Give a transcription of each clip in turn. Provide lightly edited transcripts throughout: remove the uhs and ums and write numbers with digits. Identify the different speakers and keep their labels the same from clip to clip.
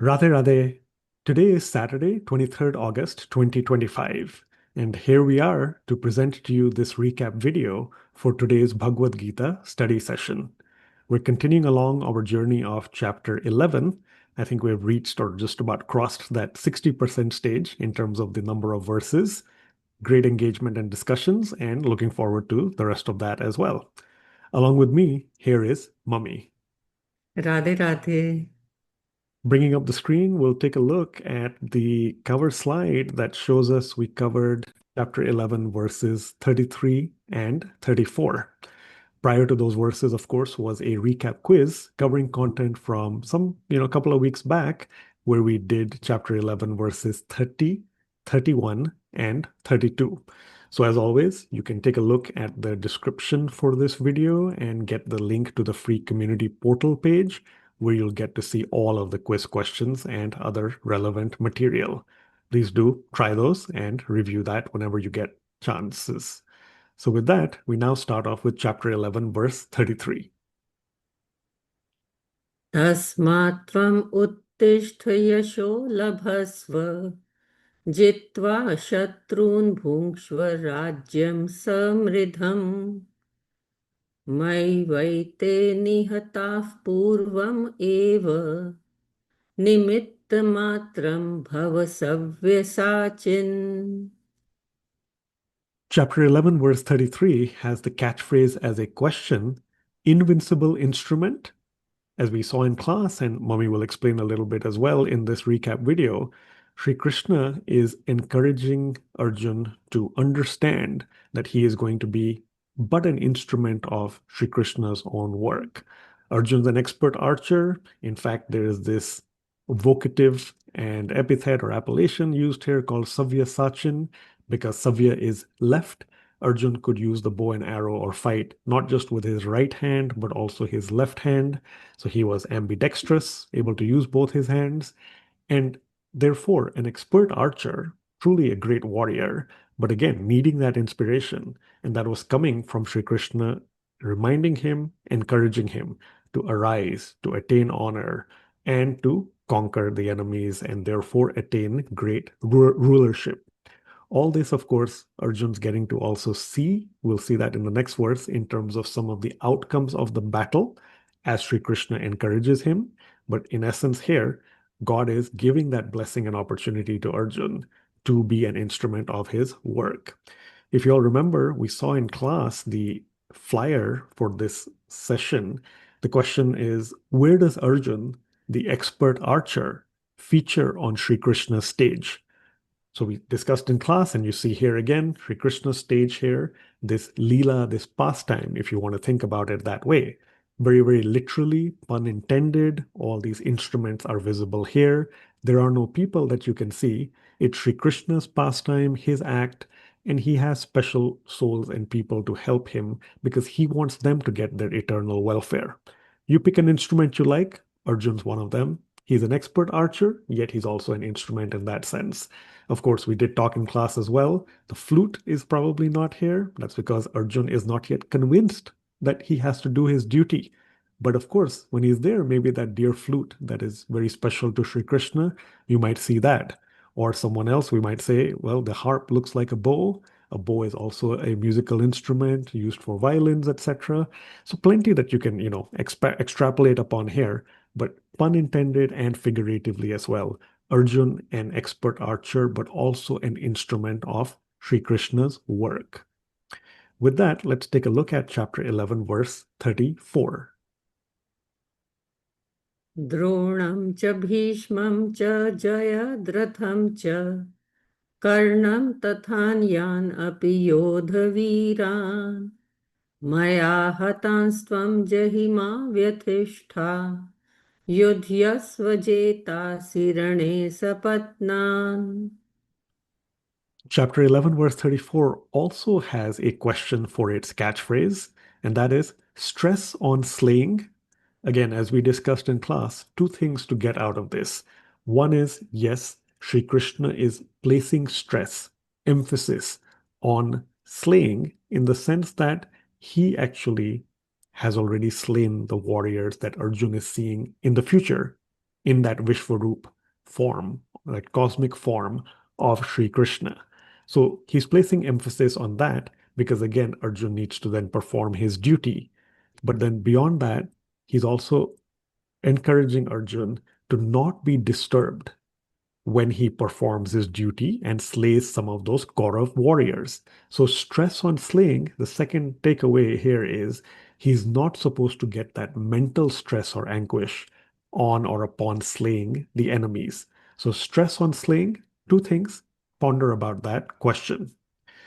Speaker 1: Radhe Radhe. Today is Saturday, 23rd August 2025, and here we are to present to you this recap video for today's Bhagavad Gita study session. We're continuing along our journey of chapter 11. I think we've reached or just about crossed that 60% stage in terms of the number of verses. Great engagement and discussions, and looking forward to the rest of that as well. Along with me, here is Mummy.
Speaker 2: Radhe Radhe.
Speaker 1: Bringing up the screen, we'll take a look at the cover slide that shows us we covered chapter 11, verses 33 and 34. Prior to those verses, of course, was a recap quiz covering content from a couple of weeks back, where we did chapter 11, verses 30, 31, and 32. So as always, you can take a look at the description for this video and get the link to the free community portal page where you'll get to see all of the quiz questions and other relevant material. Please do try those and review that whenever you get chances. So with that, we now start off with chapter 11, verse 33.
Speaker 2: तस्मात् त्वम् उत्तिष्ठ यशो लभस्व जित्वा शत्रून् भुङ्क्ष्व राज्यं समृद्धम् मयैवैते निहताः पूर्वम् एव निमित्तमात्रं भव सव्यसाचिन्.
Speaker 1: Chapter 11, verse 33 has the catchphrase as a question, invincible instrument. As we saw in class, and Mummy will explain a little bit as well in this recap video, Sri Krishna is encouraging Arjun to understand that he is going to be but an instrument of Sri Krishna's own work. Arjun's an expert archer. In fact, there is this vocative and epithet or appellation used here called Savya Sachin, because Savya is left. Arjun could use the bow and arrow or fight not just with his right hand, but also his left hand. So he was ambidextrous, able to use both his hands, and therefore an expert archer, truly a great warrior, but again, needing that inspiration. And that was coming from Sri Krishna, reminding him, encouraging him to arise, to attain honor, and to conquer the enemies, and therefore attain great rulership. All this, of course, Arjun's getting to also see. We'll see that in the next verse in terms of some of the outcomes of the battle as Sri Krishna encourages him. But in essence, here, God is giving that blessing and opportunity to Arjun to be an instrument of his work. If you all remember, we saw in class the flyer for this session. The question is, where does Arjun, the expert archer, feature on Sri Krishna's stage? So we discussed in class, and you see here again, Sri Krishna's stage here, this Leela, this pastime, if you want to think about it that way. Very, very literally, pun intended, all these instruments are visible here. There are no people that you can see. It's Sri Krishna's pastime, his act, and he has special souls and people to help him because he wants them to get their eternal welfare. You pick an instrument you like, Arjun's one of them. He's an expert archer, yet he's also an instrument in that sense. Of course, we did talk in class as well. The flute is probably not here. That's because Arjun is not yet convinced that he has to do his duty. But of course, when he's there, maybe that dear flute that is very special to Sri Krishna, you might see that. Or someone else, we might say, well, the harp looks like a bow. A bow is also a musical instrument used for violins, etc. So plenty that you can, extrapolate upon here, but pun intended and figuratively as well. Arjun, an expert archer, but also an instrument of Sri Krishna's work. With that, let's take a look at chapter 11, verse 34.
Speaker 2: द्रोणं च भीष्मं च जयद्रथं च कर्णं तथान्यान् अपि योधवीरान् मया हतांस्त्वं जहिमा व्यथिष्ठा युध्यस्व जेतासि रणे सपत्नान्.
Speaker 1: Chapter 11, verse 34 also has a question for its catchphrase, and that is stress on slaying. Again, as we discussed in class, two things to get out of this. One is, yes, Sri Krishna is placing stress, emphasis on slaying in the sense that he actually has already slain the warriors that Arjun is seeing in the future. in that Vishwaroop form, that cosmic form of Sri Krishna. So he's placing emphasis on that because, again, Arjun needs to then perform his duty. But then beyond that, he's also encouraging Arjun to not be disturbed when he performs his duty and slays some of those Kaurav warriors. So, stress on slaying, the second takeaway here is he's not supposed to get that mental stress or anguish on or upon slaying the enemies. So, stress on slaying, two things. Ponder about that question.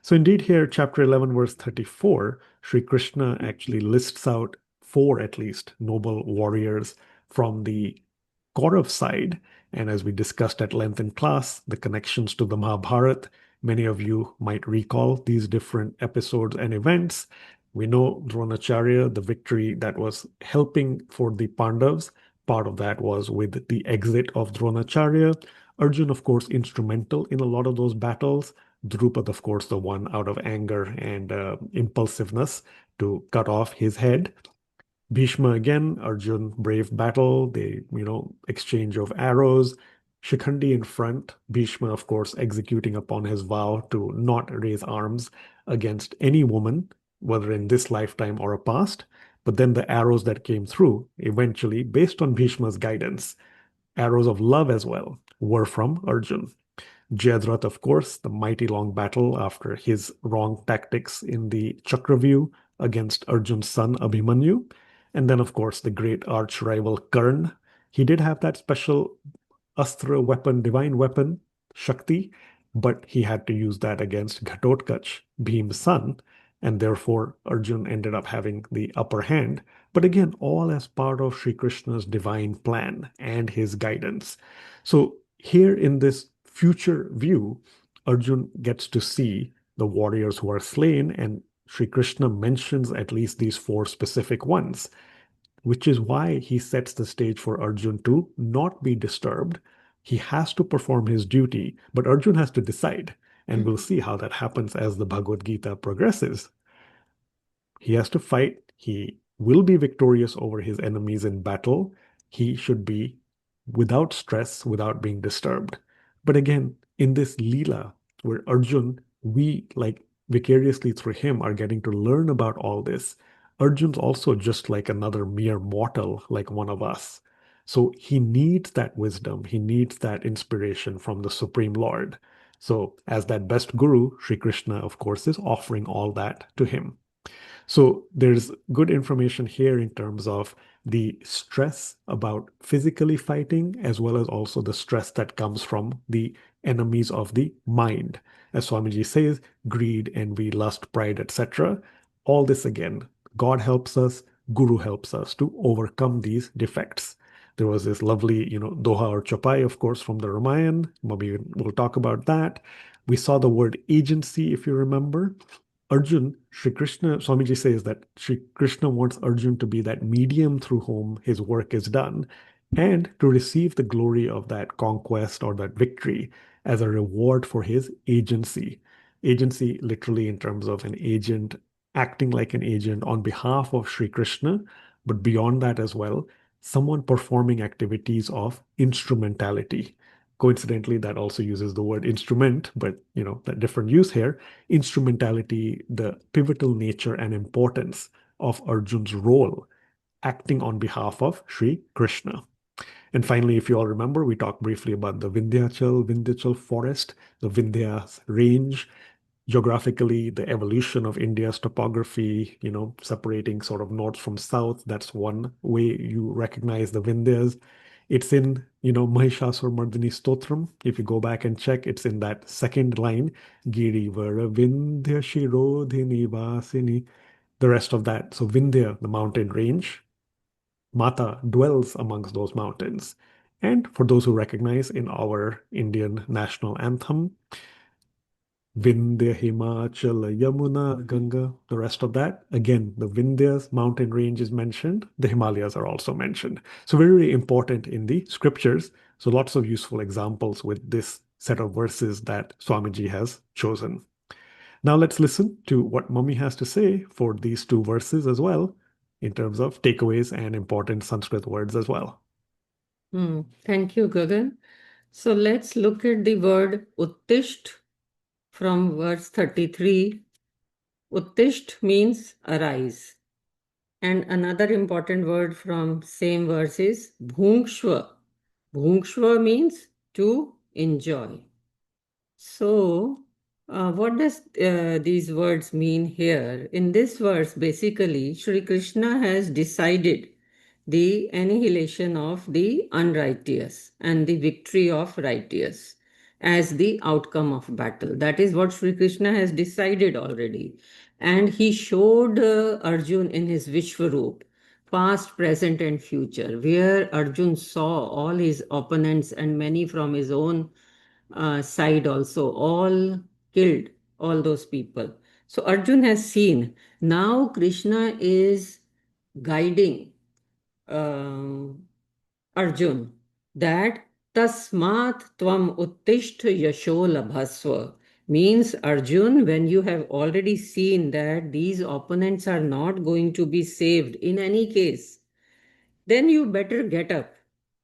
Speaker 1: So, indeed, here, chapter 11, verse 34, Sri Krishna actually lists out four at least noble warriors from the Kaurav side. And as we discussed at length in class, the connections to the Mahabharata, many of you might recall these different episodes and events. We know Dronacharya, the victory that was helping for the Pandavas. Part of that was with the exit of Dronacharya. Arjun, of course, instrumental in a lot of those battles. Drupad, of course, the one out of anger and impulsiveness to cut off his head. Bhishma again, Arjun, brave battle. They, exchange of arrows. Shikhandi in front. Bhishma, of course, executing upon his vow to not raise arms against any woman, whether in this lifetime or a past. But then the arrows that came through, eventually, based on Bhishma's guidance, arrows of love as well, were from Arjun. Jayadratha, of course, the mighty long battle after his wrong tactics in the Chakravyuh against Arjun's son Abhimanyu. And then, of course, the great arch rival Karn. He did have that special astra weapon, divine weapon, Shakti, but he had to use that against Ghatotkach, Bhim's son, and therefore Arjun ended up having the upper hand. But again, all as part of Sri Krishna's divine plan and his guidance. So here in this future view, Arjun gets to see the warriors who are slain, and Sri Krishna mentions at least these four specific ones, which is why he sets the stage for Arjun to not be disturbed. He has to perform his duty, but Arjun has to decide. And we'll see how that happens as the Bhagavad Gita progresses. He has to fight. He will be victorious over his enemies in battle. He should be without stress, without being disturbed. But again, in this Leela, where Arjun, we like vicariously through him are getting to learn about all this. Arjun's also just like another mere mortal, like one of us. So he needs that wisdom, he needs that inspiration from the Supreme Lord. So, as that best guru, Sri Krishna, of course, is offering all that to him. So there's good information here in terms of the stress about physically fighting, as well as also the stress that comes from the enemies of the mind. As Swamiji says, greed, envy, lust, pride, etc. All this again, God helps us, Guru helps us to overcome these defects. There was this lovely, Doha or Chopai, of course, from the Ramayana. Maybe we'll talk about that. We saw the word agency, if you remember. Arjun, Sri Krishna, Swamiji says that Sri Krishna wants Arjun to be that medium through whom his work is done and to receive the glory of that conquest or that victory as a reward for his agency. Agency, literally, in terms of an agent acting like an agent on behalf of Sri Krishna, but beyond that as well, someone performing activities of instrumentality. Coincidentally, that also uses the word instrument, but that different use here. Instrumentality, the pivotal nature and importance of Arjun's role acting on behalf of Sri Krishna. And finally, if you all remember, we talked briefly about the Vindhyachal forest, the Vindhyas range, geographically, the evolution of India's topography, separating sort of north from south. That's one way you recognize the Vindhyas. It's in, Mahishasur Mardini Stotram. If you go back and check, it's in that second line, Girivara Vindhya Shirodhini Vasini, the rest of that. So Vindhya, the mountain range, Mata dwells amongst those mountains. And for those who recognize in our Indian national anthem, Vindhya, Himachala, Yamuna, Ganga, the rest of that. Again, the Vindhyas mountain range is mentioned. The Himalayas are also mentioned. So very, very important in the scriptures. So lots of useful examples with this set of verses that Swamiji has chosen. Now let's listen to what Mummy has to say for these two verses as well, in terms of takeaways and important Sanskrit words as well.
Speaker 2: Thank you, Gagan. So let's look at the word uttisht from verse 33. Uttisht means arise. And another important word from same verse is bhungshva. Bhungshva means to enjoy. So, what does these words mean here? In this verse, basically, Sri Krishna has decided the annihilation of the unrighteous and the victory of righteous as the outcome of battle. That is what Sri Krishna has decided already. And he showed Arjun in his Vishwaroop, past, present, and future, where Arjun saw all his opponents and many from his own side also, all killed, all those people. So Arjun has seen. Now Krishna is guiding uh, Arjun that tasmat tvam uttishth yasho labhasva means Arjun, when you have already seen that these opponents are not going to be saved in any case, then you better get up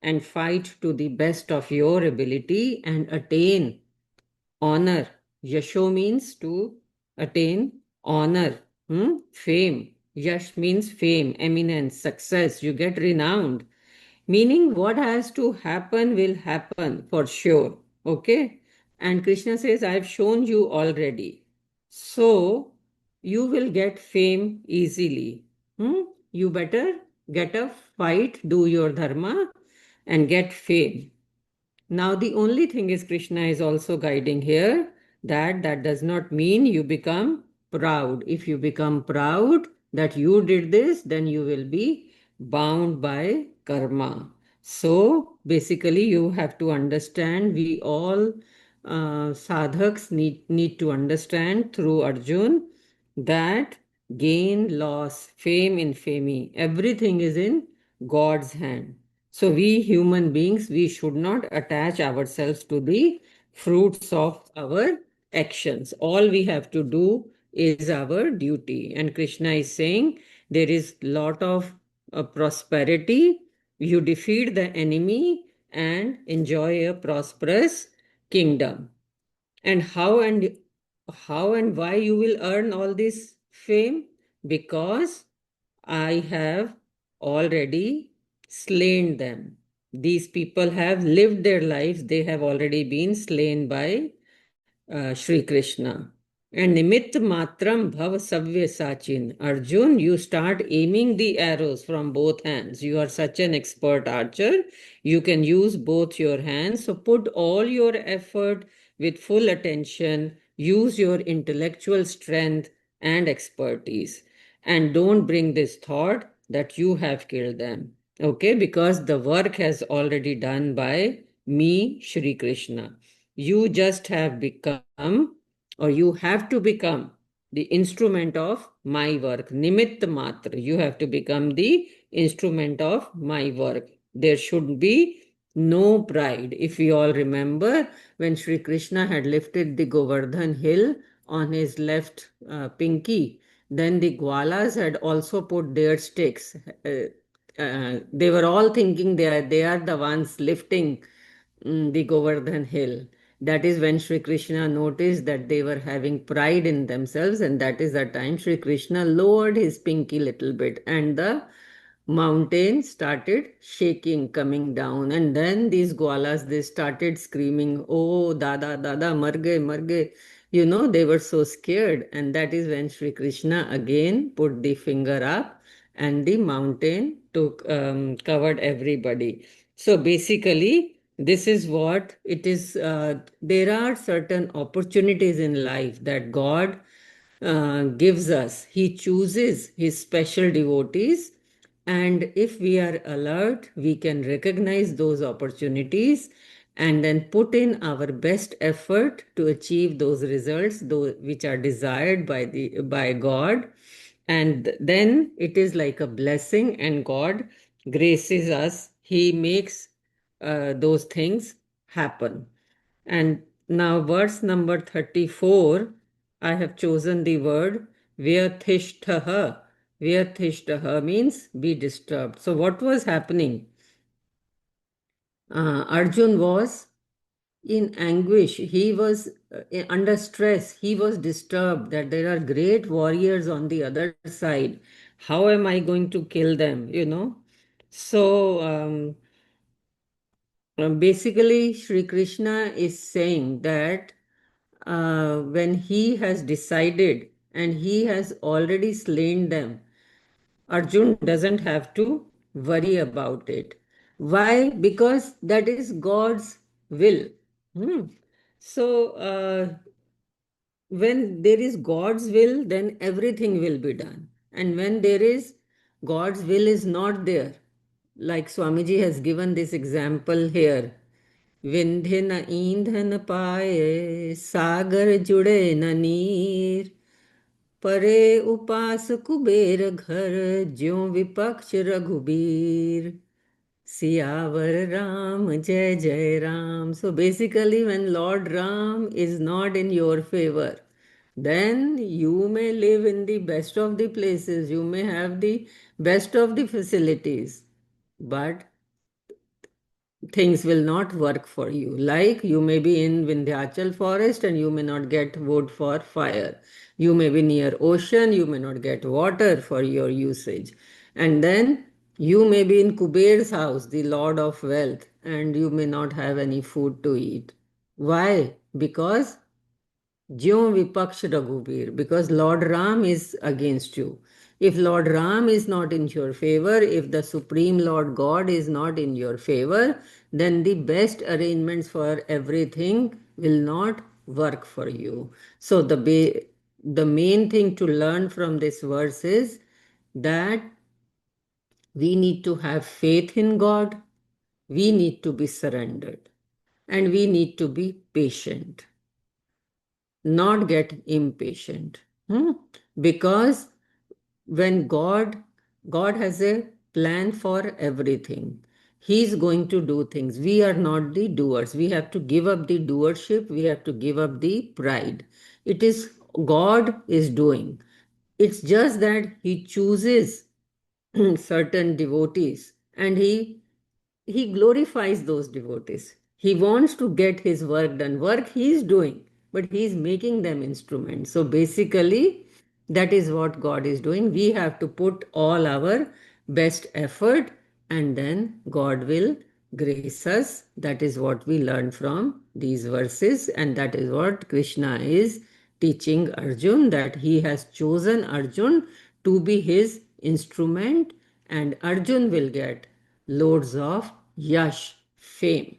Speaker 2: and fight to the best of your ability and attain honor. Yasho means to attain honor, fame. Yash means fame, eminence, success. You get renowned. Meaning, what has to happen will happen for sure. Okay? And Krishna says, I've shown you already. So, you will get fame easily. You better get a fight, do your dharma, and get fame. Now, the only thing is, Krishna is also guiding here that that does not mean you become proud. If you become proud that you did this, then you will be bound by karma. So, basically, you have to understand, we all sadhaks need to understand through Arjun that gain, loss, fame, infamy, everything is in God's hand. So we human beings, we should not attach ourselves to the fruits of our actions. All we have to do is our duty. And Krishna is saying there is lot of prosperity. You defeat the enemy and enjoy a prosperous kingdom. And how and why you will earn all this fame? Because I have already slain them. These people have lived their lives, they have already been slain by Shri Krishna. And Nimitt Matram Bhav Savya Sachin. Arjun, you start aiming the arrows from both hands. You are such an expert archer. You can use both your hands. So put all your effort with full attention. Use your intellectual strength and expertise. And don't bring this thought that you have killed them. Okay, because the work has already done by me, Shri Krishna. You just have become, or you have to become, the instrument of my work. Nimitt matra. You have to become the instrument of my work. There should be no pride. If we all remember, when Sri Krishna had lifted the Govardhan hill on his left pinky, then the Gwalas had also put their sticks. They were all thinking they are the ones lifting the Govardhan hill. That is when Sri Krishna noticed that they were having pride in themselves, and that is the time Sri Krishna lowered his pinky little bit, and the mountain started shaking, coming down. And then these Gwalas, they started screaming, "Oh, Dada, Dada, Marge, Marge." They were so scared. And that is when Sri Krishna again put the finger up, and the mountain took covered everybody. So basically, this is what it is. There are certain opportunities in life that God gives us. He chooses his special devotees, and if we are alert, we can recognize those opportunities and then put in our best effort to achieve those results, which are desired by God. And then it is like a blessing, and God graces us. He makes those things happen. And now, verse number 34, I have chosen the word Vyatishtaha. Vyatishtaha means be disturbed. So, what was happening? Arjun was in anguish. He was under stress. He was disturbed that there are great warriors on the other side. How am I going to kill them? So basically, Sri Krishna is saying that when he has decided and he has already slain them, Arjun doesn't have to worry about it. Why? Because that is God's will. Hmm. So, when there is God's will, then everything will be done. And when there is God's will is not there, like Swamiji has given this example here. Vindhya न ईंधन पाए सागर जुड़े न नीर परे उपास कुबेर घर ज्यों विपक्ष रघुबीर सियावर Ram, Jai Jai Ram. So basically, when Lord Ram is not in your favor, then you may live in the best of the places, you may have the best of the facilities, but things will not work for you. Like you may be in Vindhyachal forest and you may not get wood for fire. You may be near ocean, you may not get water for your usage. And then you may be in Kuber's house, the Lord of Wealth, and you may not have any food to eat. Why? Because ज्यों विपक्ष Raghubir, because Lord Ram is against you. If Lord Ram is not in your favor, if the Supreme Lord God is not in your favor, then the best arrangements for everything will not work for you. So the main thing to learn from this verse is that we need to have faith in God, we need to be surrendered, and we need to be patient, not get impatient. Hmm? Because when God has a plan for everything. He's going to do things. We are not the doers. We have to give up the doership. We have to give up the pride. It is God is doing. It's just that He chooses certain devotees and he glorifies those devotees. He wants to get his work done. Work he is doing, but he is making them instruments. So basically, that is what God is doing. We have to put all our best effort, and then God will grace us. That is what we learn from these verses, and that is what Krishna is teaching Arjun, that he has chosen Arjun to be his instrument, and Arjun will get loads of yash, fame,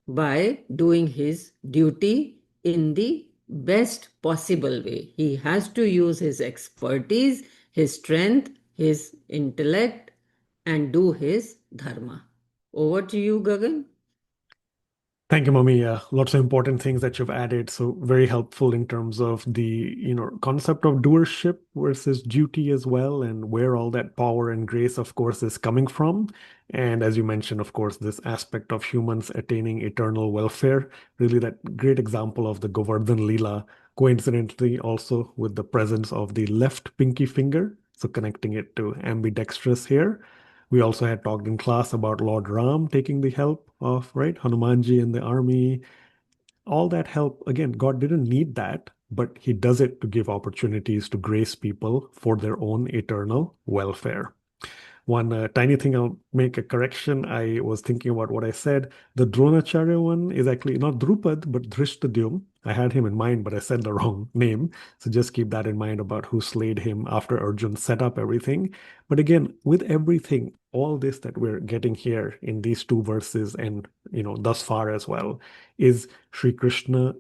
Speaker 2: by doing his duty in the best possible way. He has to use his expertise, his strength, his intellect, and do his dharma. Over to you, Gagan.
Speaker 1: Thank you, Mommy. Lots of important things that you've added. So very helpful in terms of the, concept of doership versus duty as well, and where all that power and grace, of course, is coming from. And as you mentioned, of course, this aspect of humans attaining eternal welfare, really that great example of the Govardhan Leela, coincidentally also with the presence of the left pinky finger. So connecting it to ambidextrous here. We also had talked in class about Lord Ram taking the help of, right, Hanumanji and the army. All that help, again, God didn't need that, but He does it to give opportunities to grace people for their own eternal welfare. One tiny thing, I'll make a correction. I was thinking about what I said. The Dronacharya one is actually not Drupad, but Drishtadyum. I had him in mind, but I said the wrong name. So just keep that in mind about who slayed him after Arjun set up everything. But again, with everything, all this that we're getting here in these two verses and thus far as well, is Sri Krishna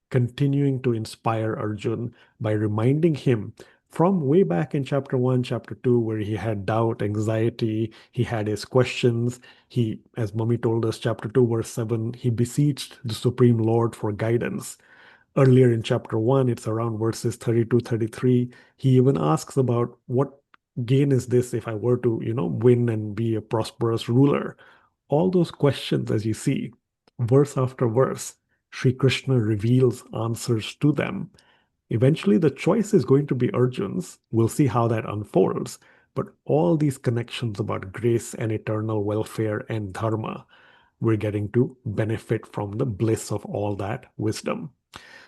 Speaker 1: continuing to inspire Arjun by reminding him from way back in chapter 1, chapter 2, where he had doubt, anxiety, he had his questions. He, as Mummy told us, chapter 2, verse 7, he beseeched the Supreme Lord for guidance. Earlier in chapter 1, it's around verses 32, 33. He even asks about what gain is this if I were to, win and be a prosperous ruler. All those questions, as you see, verse after verse, Sri Krishna reveals answers to them. Eventually, the choice is going to be Arjun's. We'll see how that unfolds. But all these connections about grace and eternal welfare and dharma we're getting to benefit from the bliss of all that wisdom.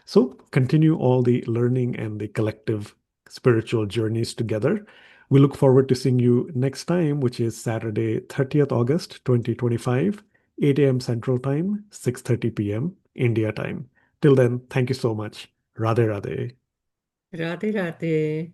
Speaker 1: So continue all the learning and the collective spiritual journeys together. We look forward to seeing you next time, which is Saturday, 30th August 2025, 8 a.m. Central Time, 6:30 p.m. India time. Till then, thank you so much. Radhe Radhe.
Speaker 2: Radhe Radhe.